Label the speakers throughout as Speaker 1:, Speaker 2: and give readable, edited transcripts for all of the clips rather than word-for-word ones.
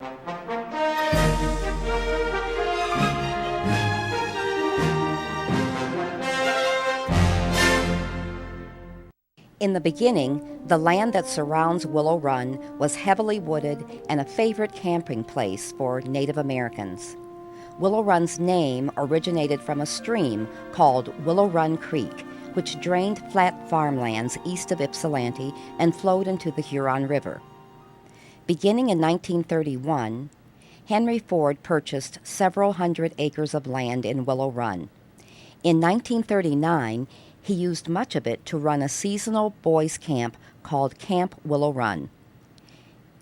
Speaker 1: In the beginning, the land that surrounds Willow Run was heavily wooded and a favorite camping place for Native Americans. Willow Run's name originated from a stream called Willow Run Creek, which drained flat farmlands east of Ypsilanti and flowed into the Huron River. Beginning in 1931, Henry Ford purchased several hundred acres of land in Willow Run. In 1939, he used much of it to run a seasonal boys' camp called Camp Willow Run.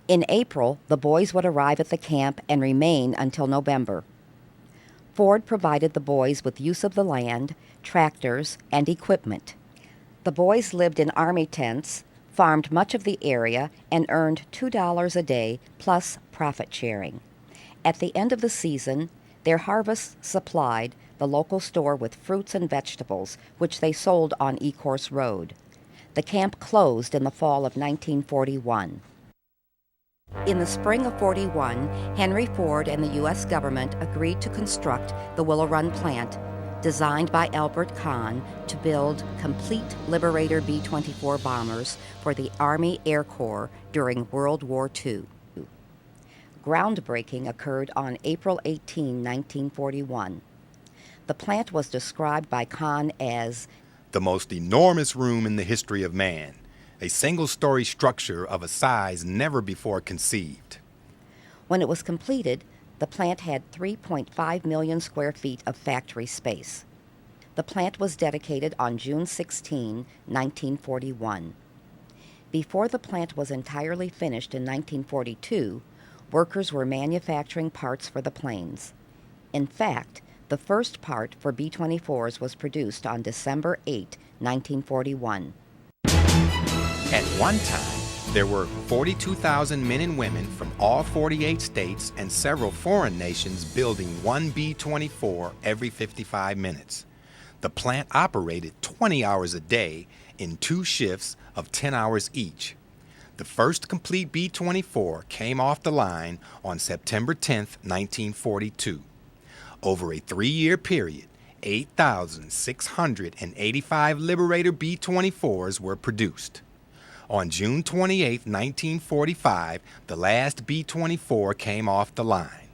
Speaker 1: In April, the boys would arrive at the camp and remain until November. Ford provided the boys with use of the land, tractors, and equipment. The boys lived in army tents, farmed much of the area, and earned $2 a day plus profit sharing. At the end of the season, their harvests supplied the local store with fruits and vegetables, which they sold on Ecorse Road. The camp closed in the fall of 1941. In the spring of 41, Henry Ford and the U.S. government agreed to construct the Willow Run plant, designed by Albert Kahn to build complete Liberator B-24 bombers for the Army Air Corps during World War II. Groundbreaking occurred on April 18, 1941. The plant was described by Kahn as
Speaker 2: the most enormous room in the history of man, a single-story structure of a size never before conceived.
Speaker 1: When it was completed, the plant had 3.5 million square feet of factory space. The plant was dedicated on June 16, 1941. Before the plant was entirely finished in 1942, workers were manufacturing parts for the planes. In fact, the first part for B-24s was produced on December 8, 1941.
Speaker 2: At one time, there were 42,000 men and women from all 48 states and several foreign nations building one B-24 every 55 minutes. The plant operated 20 hours a day in 2 shifts of 10 hours each. The first complete B-24 came off the line on September 10, 1942. Over a 3-year period, 8,685 Liberator B-24s were produced. On June 28, 1945, the last B-24 came off the line.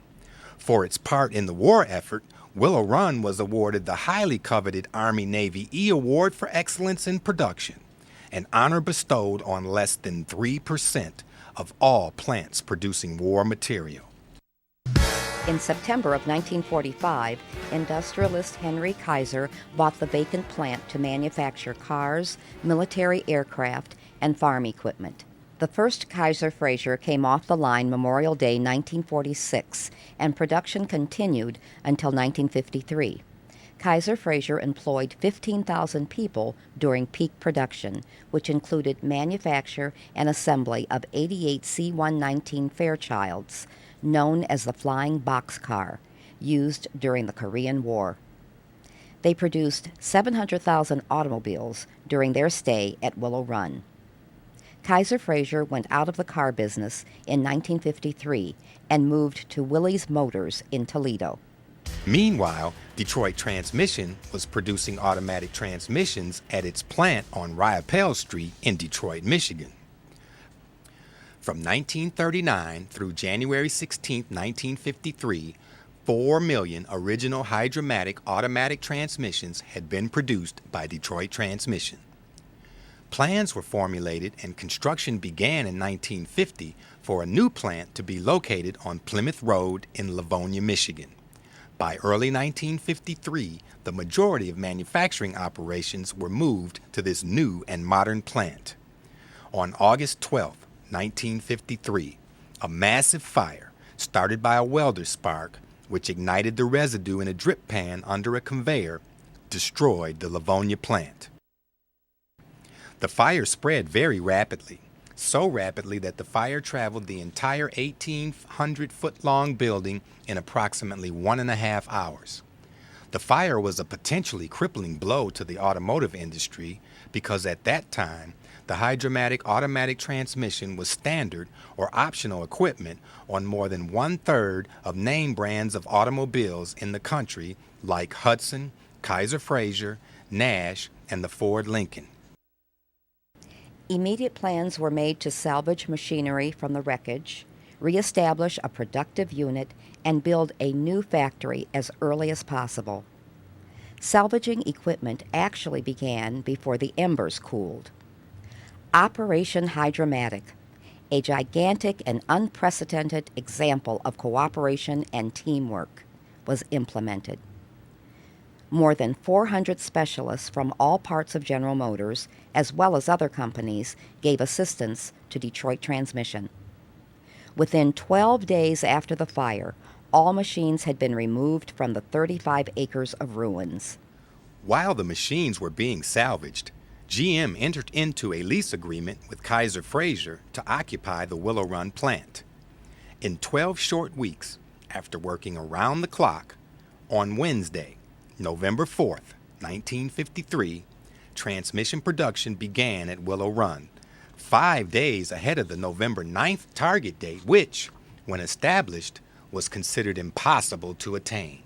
Speaker 2: For its part in the war effort, Willow Run was awarded the highly coveted Army-Navy E Award for Excellence in Production, an honor bestowed on less than 3% of all plants producing war material.
Speaker 1: In September of 1945, industrialist Henry Kaiser bought the vacant plant to manufacture cars, military aircraft, and farm equipment. The first Kaiser Frazer came off the line Memorial Day 1946, and production continued until 1953. Kaiser Frazer employed 15,000 people during peak production, which included manufacture and assembly of 88 C-119 Fairchilds, known as the Flying Boxcar, used during the Korean War. They produced 700,000 automobiles during their stay at Willow Run. Kaiser Frazer went out of the car business in 1953 and moved to Willys Motors in Toledo.
Speaker 2: Meanwhile, Detroit Transmission was producing automatic transmissions at its plant on Riopelle Street in Detroit, Michigan. From 1939 through January 16, 1953, 4 million original Hydra-Matic automatic transmissions had been produced by Detroit Transmission. Plans were formulated and construction began in 1950 for a new plant to be located on Plymouth Road in Livonia, Michigan. By early 1953, the majority of manufacturing operations were moved to this new and modern plant. On August 12, 1953, a massive fire, started by a welder spark, which ignited the residue in a drip pan under a conveyor, destroyed the Livonia plant. The fire spread very rapidly, so rapidly that the fire traveled the entire 1,800-foot-long building in approximately 1.5 hours. The fire was a potentially crippling blow to the automotive industry because at that time, the hydromatic automatic transmission was standard or optional equipment on more than 1/3 of name brands of automobiles in the country like Hudson, Kaiser Frazer, Nash, and the Ford Lincoln.
Speaker 1: Immediate plans were made to salvage machinery from the wreckage, reestablish a productive unit, and build a new factory as early as possible. Salvaging equipment actually began before the embers cooled. Operation Hydromatic, a gigantic and unprecedented example of cooperation and teamwork, was implemented. More than 400 specialists from all parts of General Motors, as well as other companies, gave assistance to Detroit Transmission. Within 12 days after the fire, all machines had been removed from the 35 acres of ruins.
Speaker 2: While the machines were being salvaged, GM entered into a lease agreement with Kaiser Frazer to occupy the Willow Run plant. In 12 short weeks, after working around the clock, on Wednesday, November 4th, 1953, transmission production began at Willow Run, 5 days ahead of the November 9th target date, which, when established, was considered impossible to attain.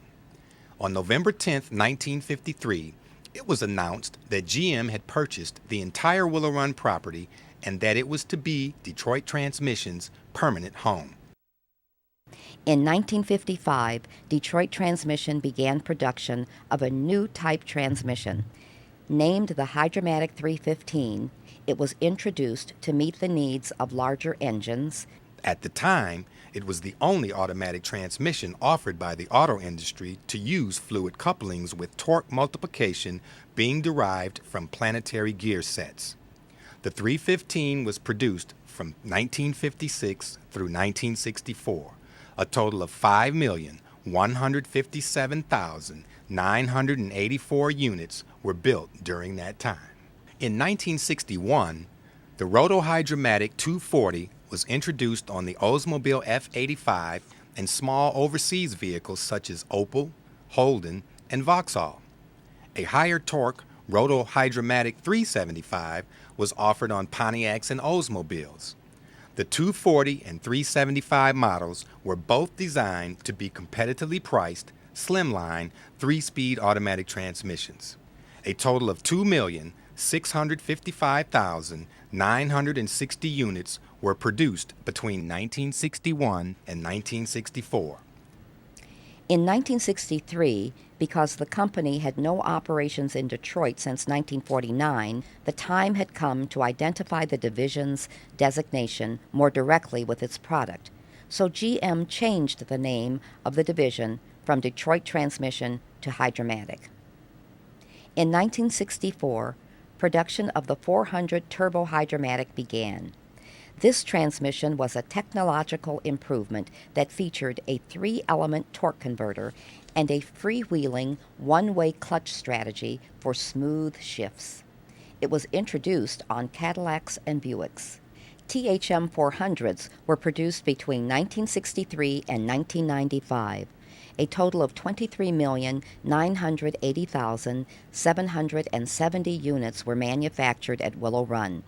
Speaker 2: On November 10th, 1953, it was announced that GM had purchased the entire Willow Run property and that it was to be Detroit Transmission's permanent home.
Speaker 1: In 1955, Detroit Transmission began production of a new type transmission. Named the Hydromatic 315, it was introduced to meet the needs of larger engines.
Speaker 2: At the time, it was the only automatic transmission offered by the auto industry to use fluid couplings with torque multiplication being derived from planetary gear sets. The 315 was produced from 1956 through 1964. A total of 5,157,984 units were built during that time. In 1961, the Rotohydromatic 240 was introduced on the Oldsmobile F-85 and small overseas vehicles such as Opel, Holden, and Vauxhall. A higher torque Rotohydromatic 375 was offered on Pontiacs and Oldsmobiles. The 240 and 375 models were both designed to be competitively priced, slimline, 3-speed automatic transmissions. A total of 2,655,960 units were produced between 1961 and 1964.
Speaker 1: In 1963, because the company had no operations in Detroit since 1949, the time had come to identify the division's designation more directly with its product. So GM changed the name of the division from Detroit Transmission to Hydromatic. In 1964, production of the 400 Turbo Hydromatic began. This transmission was a technological improvement that featured a 3-element torque converter and a freewheeling one-way clutch strategy for smooth shifts. It was introduced on Cadillacs and Buicks. THM 400s were produced between 1963 and 1995. A total of 23,980,770 units were manufactured at Willow Run.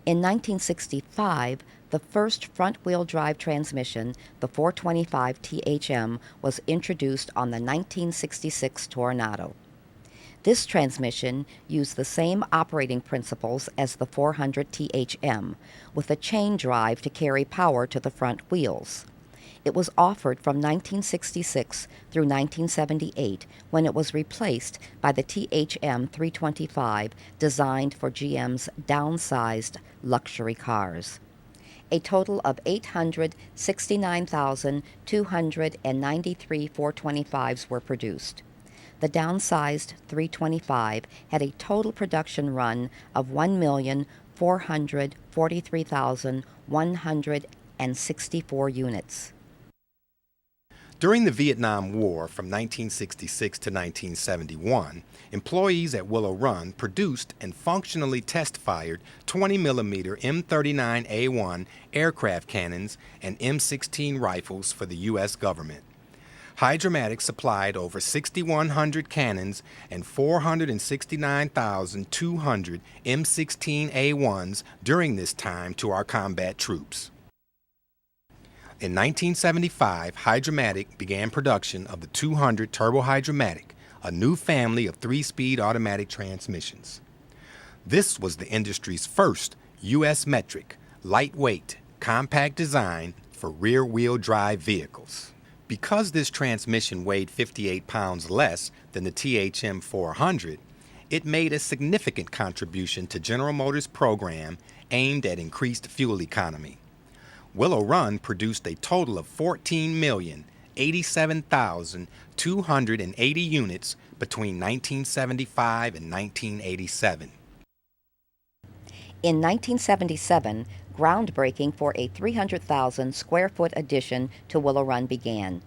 Speaker 1: In 1965, the first front-wheel drive transmission, the 425 THM, was introduced on the 1966 Toronado. This transmission used the same operating principles as the 400 THM, with a chain drive to carry power to the front wheels. It was offered from 1966 through 1978, when it was replaced by the THM 325, designed for GM's downsized luxury cars. A total of 869,293 425s were produced. The downsized 325 had a total production run of 1,443,164 units.
Speaker 2: During the Vietnam War from 1966 to 1971, employees at Willow Run produced and functionally test-fired 20mm M39A1 aircraft cannons and M16 rifles for the U.S. government. Hydromatic supplied over 6,100 cannons and 469,200 M16A1s during this time to our combat troops. In 1975, Hydromatic began production of the 200 Turbo Hydromatic, a new family of 3-speed automatic transmissions. This was the industry's first U.S. metric, lightweight, compact design for rear-wheel drive vehicles. Because this transmission weighed 58 pounds less than the THM 400, it made a significant contribution to General Motors' program aimed at increased fuel economy. Willow Run produced a total of 14,087,280 units between 1975 and 1987.
Speaker 1: In 1977, groundbreaking for a 300,000 square foot addition to Willow Run began.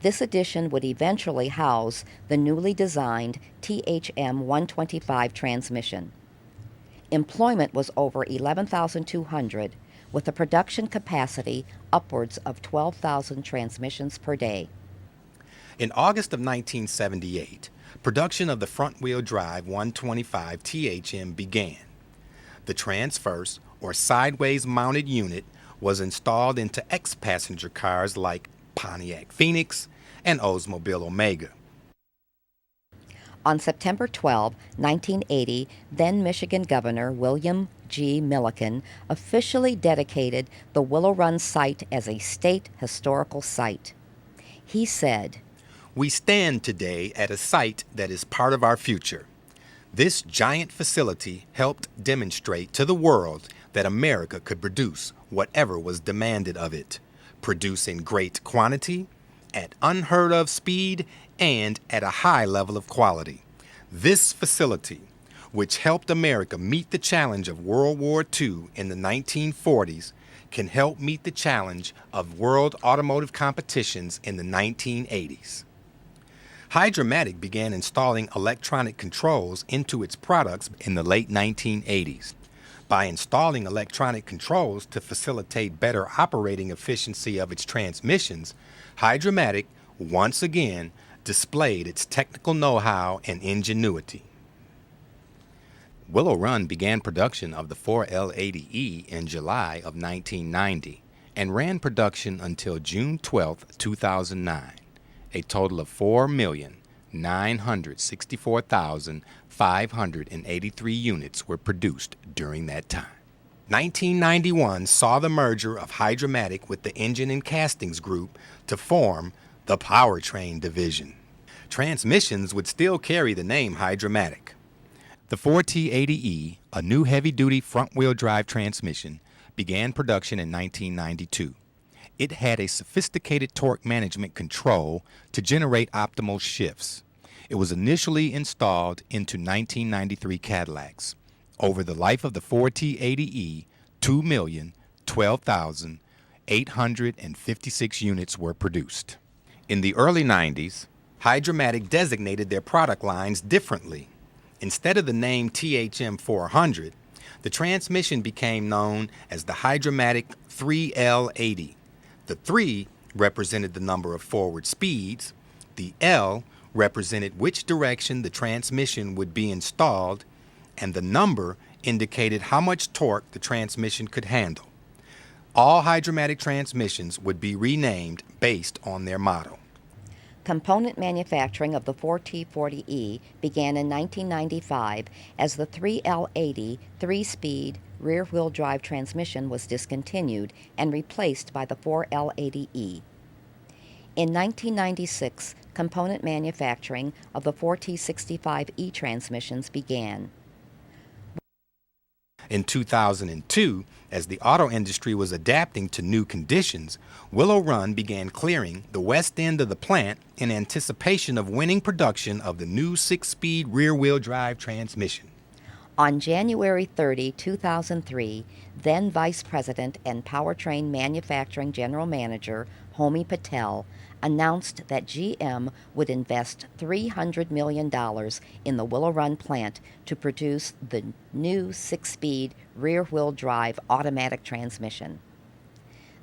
Speaker 1: This addition would eventually house the newly designed THM 125 transmission. Employment was over 11,200, with a production capacity upwards of 12,000 transmissions per day.
Speaker 2: In August of 1978, production of the front-wheel drive 125 THM began. The transverse, or sideways mounted unit, was installed into ex-passenger cars like Pontiac Phoenix and Oldsmobile Omega.
Speaker 1: On September 12, 1980, then Michigan Governor William G. Milliken officially dedicated the Willow Run site as a state historical site. He said,
Speaker 2: "We stand today at a site that is part of our future. This giant facility helped demonstrate to the world that America could produce whatever was demanded of it, produce in great quantity, at unheard of speed, and at a high level of quality. This facility, which helped America meet the challenge of World War II in the 1940s, can help meet the challenge of world automotive competitions in the 1980s. Hydromatic began installing electronic controls into its products in the late 1980s. By installing electronic controls to facilitate better operating efficiency of its transmissions, Hydromatic once again displayed its technical know-how and ingenuity. Willow Run began production of the 4L80E in July of 1990 and ran production until June 12, 2009. A total of 4,964,583 units were produced during that time. 1991 saw the merger of Hydromatic with the Engine and Castings Group to form the Powertrain division. Transmissions would still carry the name Hydromatic. The 4T80E, a new heavy-duty front-wheel drive transmission, began production in 1992. It had a sophisticated torque management control to generate optimal shifts. It was initially installed into 1993 Cadillacs. Over the life of the 4T80E, 2,012,856 units were produced. In the early 90s, Hydromatic designated their product lines differently. Instead of the name THM 400, the transmission became known as the Hydromatic 3L80. The 3 represented the number of forward speeds, the L represented which direction the transmission would be installed, and the number indicated how much torque the transmission could handle. All Hydromatic transmissions would be renamed based on their model.
Speaker 1: Component manufacturing of the 4T40E began in 1995 as the 3L80 3-speed rear-wheel drive transmission was discontinued and replaced by the 4L80E. In 1996, component manufacturing of the 4T65E transmissions began.
Speaker 2: In 2002, as the auto industry was adapting to new conditions, Willow Run began clearing the west end of the plant in anticipation of winning production of the new 6-speed rear-wheel drive transmission.
Speaker 1: On January 30, 2003, then Vice President and Powertrain Manufacturing General Manager Homi Patel announced that GM would invest $300 million in the Willow Run plant to produce the new 6-speed rear-wheel drive automatic transmission.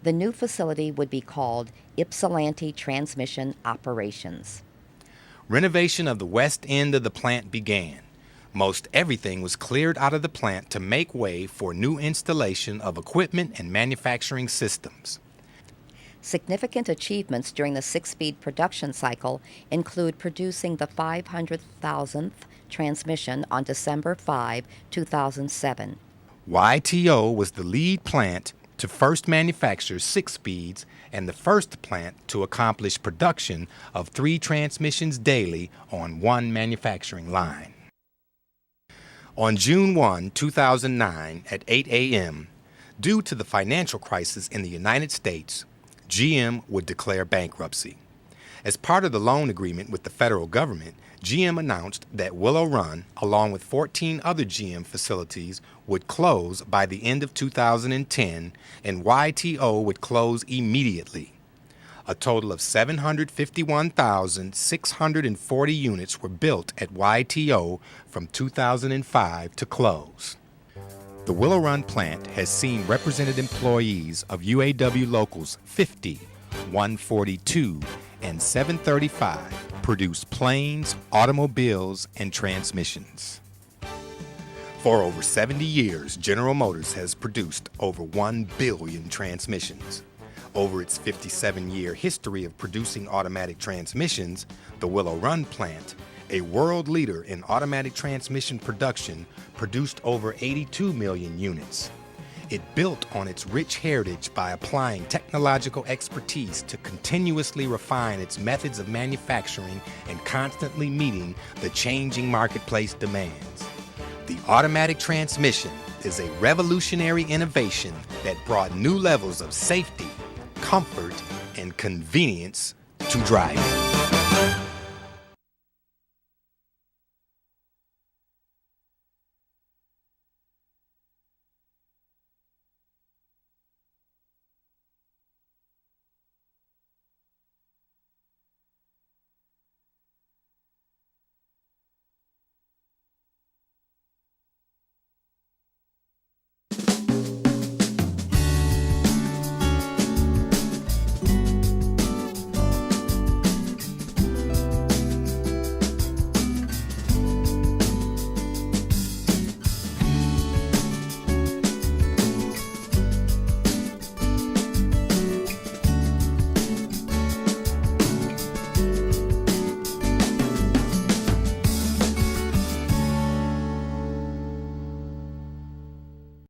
Speaker 1: The new facility would be called Ypsilanti Transmission Operations.
Speaker 2: Renovation of the west end of the plant began. Most everything was cleared out of the plant to make way for new installation of equipment and manufacturing systems.
Speaker 1: Significant achievements during the six-speed production cycle include producing the 500,000th transmission on December 5, 2007.
Speaker 2: YTO was the lead plant to first manufacture 6 speeds and the first plant to accomplish production of 3 transmissions daily on one manufacturing line. On June 1, 2009, at 8 a.m., due to the financial crisis in the United States, GM would declare bankruptcy. As part of the loan agreement with the federal government, GM announced that Willow Run, along with 14 other GM facilities, would close by the end of 2010, and YTO would close immediately. A total of 751,640 units were built at YTO from 2005 to close. The Willow Run plant has seen represented employees of UAW Locals 50, 142, and 735 produce planes, automobiles, and transmissions. For over 70 years, General Motors has produced over 1 billion transmissions. Over its 57-year history of producing automatic transmissions, the Willow Run plant, a world leader in automatic transmission production, produced over 82 million units. It built on its rich heritage by applying technological expertise to continuously refine its methods of manufacturing and constantly meeting the changing marketplace demands. The automatic transmission is a revolutionary innovation that brought new levels of safety, comfort, and convenience to driving.